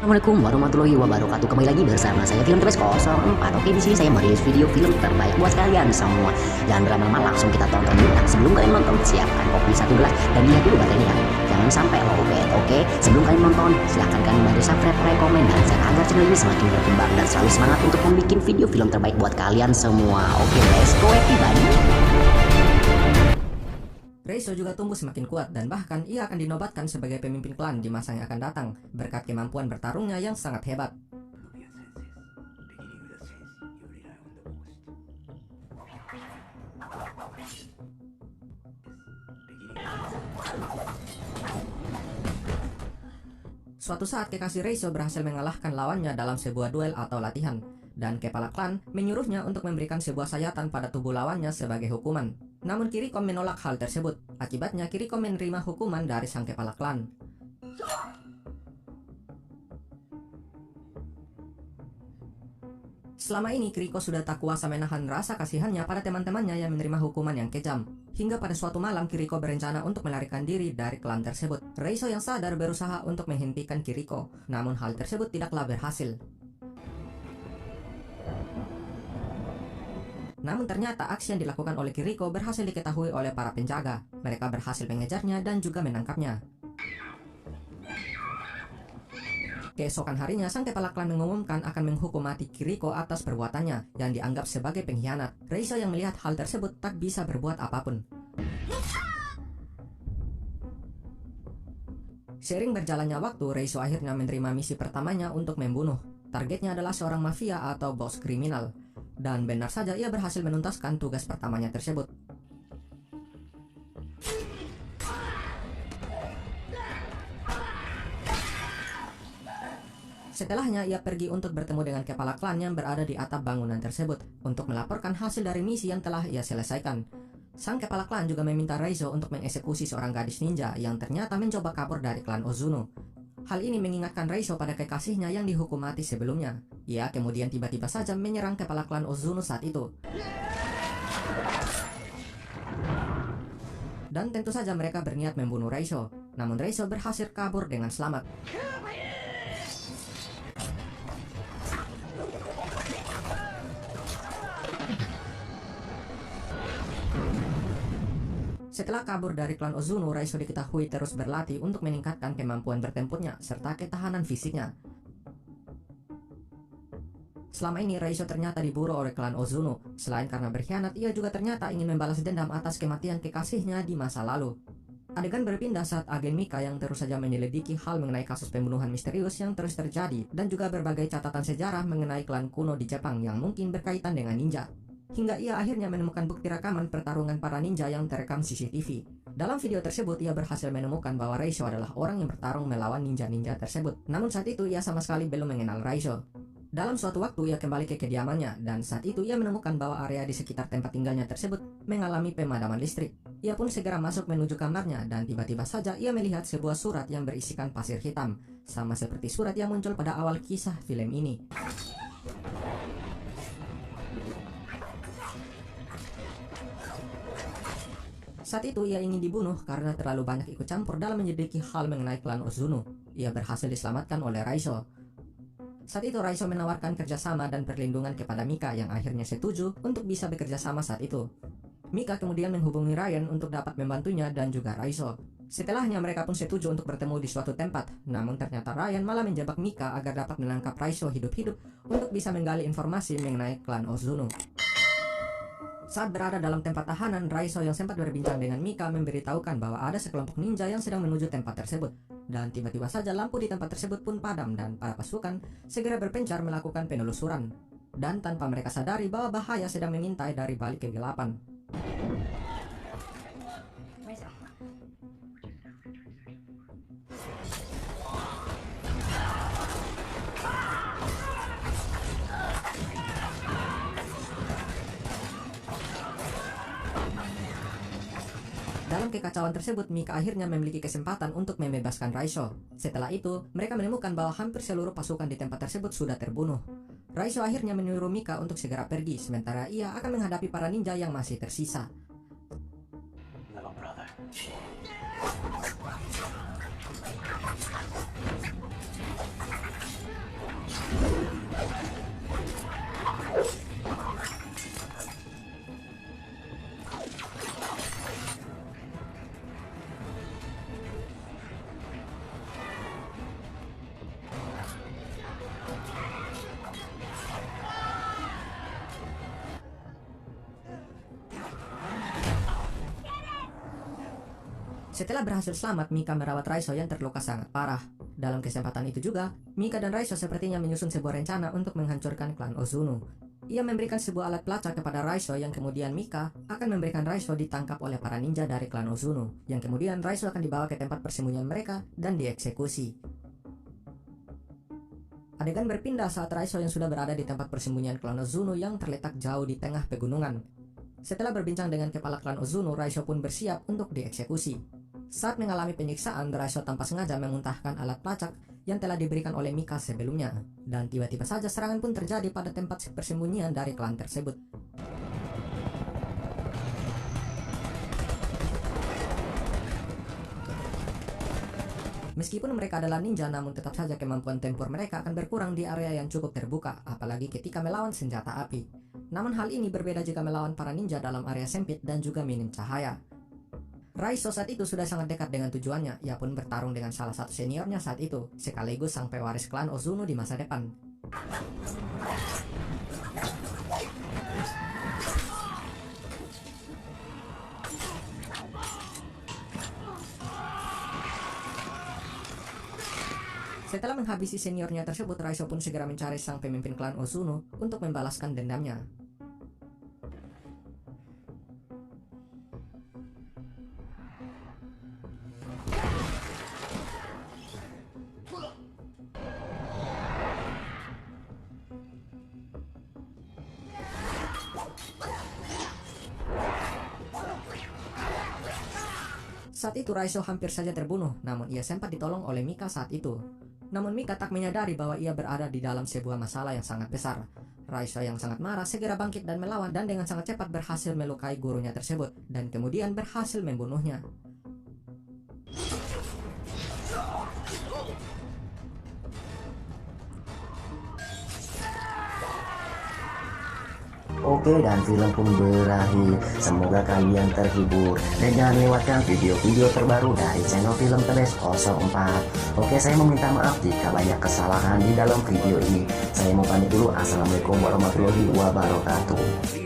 Assalamualaikum warahmatullahi wabarakatuh. Kembali lagi bersama saya Film Tebes 04. Oke, di sini saya merilis video film terbaik buat kalian semua. Jangan lama-lama, langsung kita tonton dulu. Nah, sebelum kalian nonton, siapkan kopi satu gelas dan lihat dulu baterainya. Jangan sampai lowbat. Oke, sebelum kalian nonton, silahkan kalian bantu subscribe, like, komen, dan share agar channel ini semakin berkembang dan selalu semangat untuk membuat video film terbaik buat kalian semua. Oke, let's go everybody. Reiso juga tumbuh semakin kuat dan bahkan ia akan dinobatkan sebagai pemimpin klan di masa yang akan datang berkat kemampuan bertarungnya yang sangat hebat. Suatu saat kekasih Reiso berhasil mengalahkan lawannya dalam sebuah duel atau latihan, dan kepala klan menyuruhnya untuk memberikan sebuah sayatan pada tubuh lawannya sebagai hukuman. Namun Kiriko menolak hal tersebut. Akibatnya Kiriko menerima hukuman dari sang kepala klan. Selama ini Kiriko sudah tak kuasa menahan rasa kasihannya pada teman-temannya yang menerima hukuman yang kejam. Hingga pada suatu malam Kiriko berencana untuk melarikan diri dari klan tersebut. Reiso yang sadar berusaha untuk menghentikan Kiriko, namun hal tersebut tidaklah berhasil. Namun ternyata aksi yang dilakukan oleh Kiriko berhasil diketahui oleh para penjaga. Mereka berhasil mengejarnya dan juga menangkapnya. Keesokan harinya, sang kepala klan mengumumkan akan menghukum mati Kiriko atas perbuatannya yang dianggap sebagai pengkhianat. Reiso yang melihat hal tersebut tak bisa berbuat apapun. Seiring berjalannya waktu, Reiso akhirnya menerima misi pertamanya untuk membunuh. Targetnya adalah seorang mafia atau bos kriminal. Dan benar saja ia berhasil menuntaskan tugas pertamanya tersebut. Setelahnya ia pergi untuk bertemu dengan kepala klan yang berada di atap bangunan tersebut untuk melaporkan hasil dari misi yang telah ia selesaikan. Sang kepala klan juga meminta Reiso untuk mengeksekusi seorang gadis ninja yang ternyata mencoba kabur dari klan Ozuno. Hal ini mengingatkan Reiso pada kekasihnya yang dihukum mati sebelumnya. Ia kemudian tiba-tiba saja menyerang kepala klan Ozuno saat itu. Dan tentu saja mereka berniat membunuh Reiso. Namun Reiso berhasil kabur dengan selamat. Setelah kabur dari klan Ozuno, Reiso diketahui terus berlatih untuk meningkatkan kemampuan bertempurnya serta ketahanan fisiknya. Selama ini Reiso ternyata diburu oleh klan Ozuno. Selain karena berkhianat, ia juga ternyata ingin membalas dendam atas kematian kekasihnya di masa lalu. Adegan berpindah saat agen Mika yang terus saja menyelidiki hal mengenai kasus pembunuhan misterius yang terus terjadi dan juga berbagai catatan sejarah mengenai klan kuno di Jepang yang mungkin berkaitan dengan ninja. Hingga ia akhirnya menemukan bukti rekaman pertarungan para ninja yang terekam CCTV. Dalam video tersebut ia berhasil menemukan bahwa Reiso adalah orang yang bertarung melawan ninja-ninja tersebut. Namun saat itu ia sama sekali belum mengenal Reiso. Dalam suatu waktu ia kembali ke kediamannya dan saat itu ia menemukan bahwa area di sekitar tempat tinggalnya tersebut mengalami pemadaman listrik. Ia pun segera masuk menuju kamarnya dan tiba-tiba saja ia melihat sebuah surat yang berisikan pasir hitam, sama seperti surat yang muncul pada awal kisah film ini. Saat itu ia ingin dibunuh karena terlalu banyak ikut campur dalam menyelidiki hal mengenai klan Ozuno. Ia berhasil diselamatkan oleh Reiso. Saat itu Reiso menawarkan kerjasama dan perlindungan kepada Mika yang akhirnya setuju untuk bisa bekerja sama saat itu. Mika kemudian menghubungi Ryan untuk dapat membantunya dan juga Reiso. Setelahnya mereka pun setuju untuk bertemu di suatu tempat. Namun ternyata Ryan malah menjebak Mika agar dapat menangkap Reiso hidup-hidup untuk bisa menggali informasi mengenai klan Ozuno. Saat berada dalam tempat tahanan, Reiso yang sempat berbincang dengan Mika memberitahukan bahwa ada sekelompok ninja yang sedang menuju tempat tersebut. Dan tiba-tiba saja lampu di tempat tersebut pun padam dan para pasukan segera berpencar melakukan penelusuran. Dan tanpa mereka sadari bahwa bahaya sedang mengintai dari balik kegelapan. Dalam kekacauan tersebut, Mika akhirnya memiliki kesempatan untuk membebaskan Reiso. Setelah itu, mereka menemukan bahwa hampir seluruh pasukan di tempat tersebut sudah terbunuh. Reiso akhirnya menyuruh Mika untuk segera pergi, sementara ia akan menghadapi para ninja yang masih tersisa. Setelah berhasil selamat, Mika merawat Raizo yang terluka sangat parah. Dalam kesempatan itu juga, Mika dan Raizo sepertinya menyusun sebuah rencana untuk menghancurkan klan Ozuno. Ia memberikan sebuah alat pelacak kepada Raizo yang kemudian Mika akan memberikan Raizo ditangkap oleh para ninja dari klan Ozuno, yang kemudian Raizo akan dibawa ke tempat persembunyian mereka dan dieksekusi. Adegan berpindah saat Raizo yang sudah berada di tempat persembunyian klan Ozuno yang terletak jauh di tengah pegunungan. Setelah berbincang dengan kepala klan Ozuno, Raizo pun bersiap untuk dieksekusi. Saat mengalami penyiksaan, Raizo tanpa sengaja memuntahkan alat pelacak yang telah diberikan oleh Mika sebelumnya. Dan tiba-tiba saja serangan pun terjadi pada tempat persembunyian dari klan tersebut. Meskipun mereka adalah ninja, namun tetap saja kemampuan tempur mereka akan berkurang di area yang cukup terbuka, apalagi ketika melawan senjata api. Namun hal ini berbeda jika melawan para ninja dalam area sempit dan juga minim cahaya. Raizo saat itu sudah sangat dekat dengan tujuannya. Ia pun bertarung dengan salah satu seniornya saat itu, sekaligus sang pewaris klan Ozuno di masa depan. Setelah menghabisi seniornya tersebut, Raizo pun segera mencari sang pemimpin klan Ozuno untuk membalaskan dendamnya. Saat itu Raizo hampir saja terbunuh, namun ia sempat ditolong oleh Mika saat itu. Namun Mika tak menyadari bahwa ia berada di dalam sebuah masalah yang sangat besar. Raizo yang sangat marah segera bangkit dan melawan dan dengan sangat cepat berhasil melukai gurunya tersebut dan kemudian berhasil membunuhnya. Oke, dan film pun berakhir. Semoga kalian terhibur dan jangan lewatkan video-video terbaru dari channel Film The Best 04. Oke, saya meminta maaf jika banyak kesalahan di dalam video ini. Saya mau pamit dulu. Assalamualaikum warahmatullahi wabarakatuh.